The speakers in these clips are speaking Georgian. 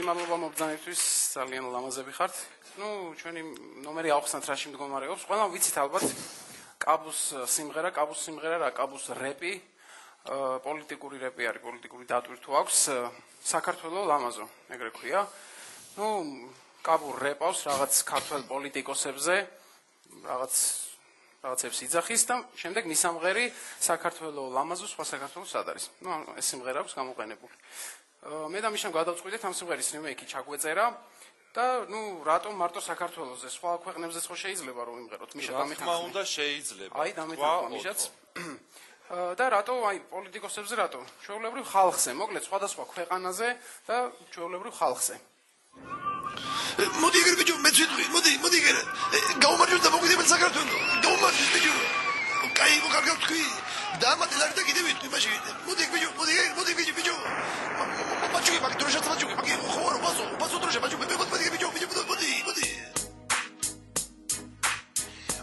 მადლობა მობრძანებისთვის, ძალიან ლამაზები ხართ. ჩვენი ნომერი ავხსნათ რაში მდგომარეობს. ყველამ ვიცით ალბათ, კაბუს სიმღერა რა, კაბუს რეპი, პოლიტიკური რეპი არის, პოლიტიკური დატვირთვა აქვს, საქართველო ლამაზო, ეგრე ქვია. კაბუ რეპავს რაღაც ქართველ პოლიტიკოსებზე, რაღაცებს იძახის და შემდეგ მისამღერი საქართველო ლამაზო, სხვა საქართველო სად არის. ეს სიმღერა აქვს გამოყენებული. მე და მიშამ გადავწყვიტეთ ამ სიმღერის რიმეიკი ჩაგვეწერა და რატომ მარტო საქართველოზე, სხვა ქვეყნებზეც ხო შეიძლება რომ იმღეროთ. მიშა დამეთანხმე. რა თქმა უნდა შეიძლება. აი დამეთანხმე მიშაც. და რატო აი პოლიტიკოსებზე რატო? ჩვეულებრივ ხალხზე, მოკლედ სხვადასხვა ქვეყანაზე და ჩვეულებრივ ხალხზე. მოდი ეგრე ბიჭო, მეც ვიტყვი, მოდი ეგრე. გაუმარჯოს და მოგვიდებენ საქართველოს. გაუმარჯოს ბიჭო. კაი მოგარგავ თქვი. და ამატელარი და კიდე ვიტყვი, მაშინ მოდი ბიჭო, მოდი ბიჭო. Pachuki, pa' que tú no seas pachuki, pa' que joder, paso troche, pachuki, მოდი.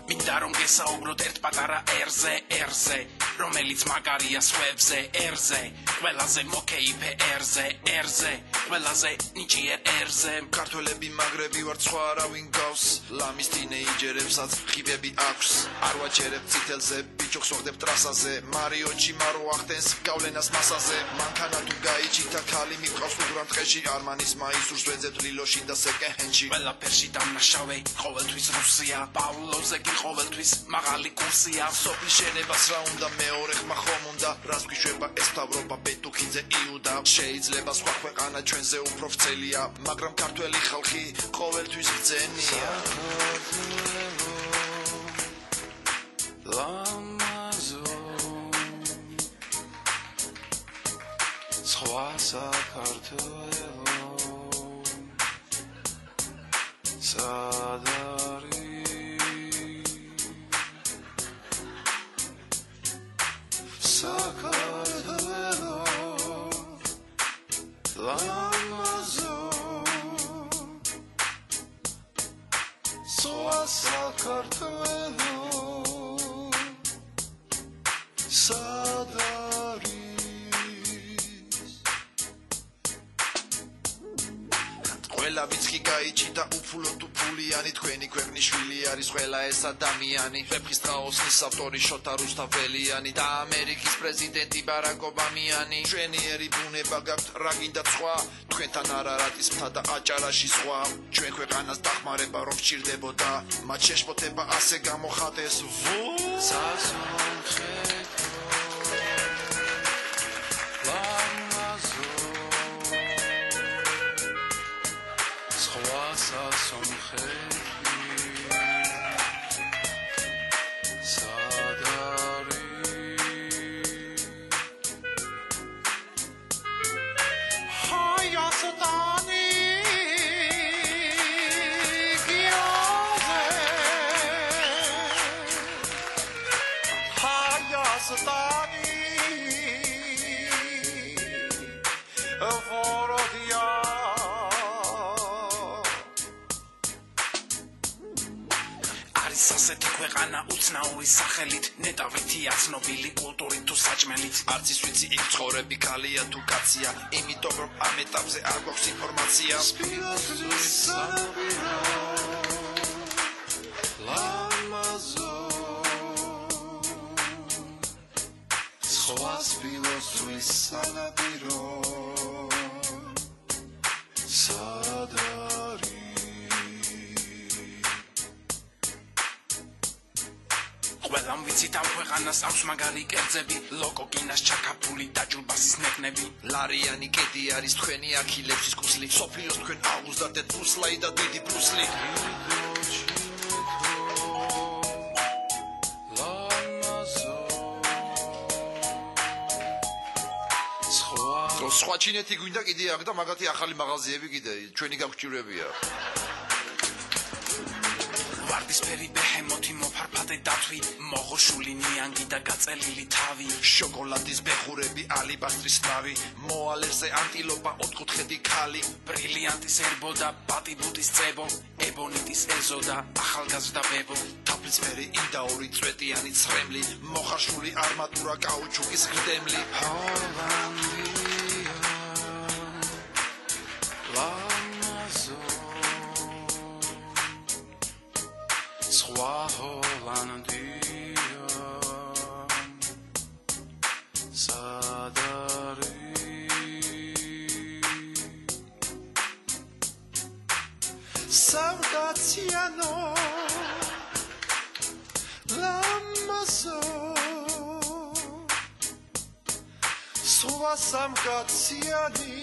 მინდა რომ გესაუბროთ ერთ პატარა ერზე, რომელიც მაგარია სვებზე, ერზე, ყველაზე მოკეიფე ერზე, ყველაზე ნიჭიერ ერზე. ქართველები მაგრები ვართ, სხვა არავინ გავს, ლამის თინეიჯერებსაც ხიბები აქვს. არ ვაჩერებ წითელზე, ბიჭოხს ვახდებ ტრასაზე, მარიოჩი მარო ახდენს გავლენას მასაზე. მანქანა თუ გაიჭითა ქალი მიყავს უგრან ტყეში, არმანის მაისურს ვეძებ ლილოში და სეკენჰენდში. ყველაფერში დამნაშავე, ყოველთვის რუსია, პავლოზე კი ყოველთვის მაღალი კურსია. სოფლის შენებას რა უნდა მეორე ხმა ხომ უნდა, რას გვიშვება ეს მთავრობა პეტუქიძე იუდა. შეიძლება სხვა ქვეყანა ჩვენზე უფრო ვრცელია, მაგრამ ქართველი ხალხი ყოველთვის ბრძენია. ლამაზო სხვა საქართველო სად საქართველო ლამაზო სხვა საქართველო სად არის ყველა ვიცხი გაიჭიდა უფულო თუ ფულიანი თქვენი ქვეყნის შვილი არის ყველა ეს ადამიანი ვეფხის ხაოსის ავტორი შოთა რუსთაველიანი და ამერიკის პრეზიდენტი ბარაკ ობამიანი ჩვენი ერი ბუნება გაქვთ რა გინდათ სხვა თქვენთან არარატის მთა და აჭარაში სხვა ჩვენ ქვეყანას დახმარება რომ სჭირდებოდა მათ შეშფოთება ასე გამოხატეს ასეთი ქვეყანა უცნაური სახელით ნეტავითი აცნობილი კულტურით თუ საჭმელით არც ის ვიცი იქ ცხოვრები ქალია თუ კაცია იმიტომ რომ ამ ეტაპზე არ გვაქვს ინფორმაცია ლამაზო სხვა სპილოსთვის სანაპირო სად ყველამ ვიცით ამ ქვეყანას აქვს მაგარი კერძები ლოკოკინას ჩაკაფული დაჯულბასის ნეკნები ლარიანი კედი არის თქვენი აქილევსის კუსლი სოფიოს თქვენ აუზდათ პრუსლაი და დიდი პრუსლი სხვა ჩინეთი გვინდა კიდე აქ და მაგათი ახალი მაღაზიები კიდე ჩვენი გაგჭირებია ვარდისფერი ბეჰემოთი მოფარფატე დათვი მოღოშული ნიანგი და გაწელილი თავი შოკოლადის ბეხურები ალიბასტრის ნავი მოალერზე ანტილოპა ოთხკუთხედი ქალი ბრილიანტის ერბო და პატიბუტის წებო ებონიტის ეზო და ახალგაზრდა ბებო თაფლისფერი ინდაური წვეტიანი ცრემლი მოხარშული არმატურა კაუჩუკის ღრდემლი ჰოლანდია სხვა ჰოლანდია სად არის სამკაციანო ლამაზო სხვა სამკაციანი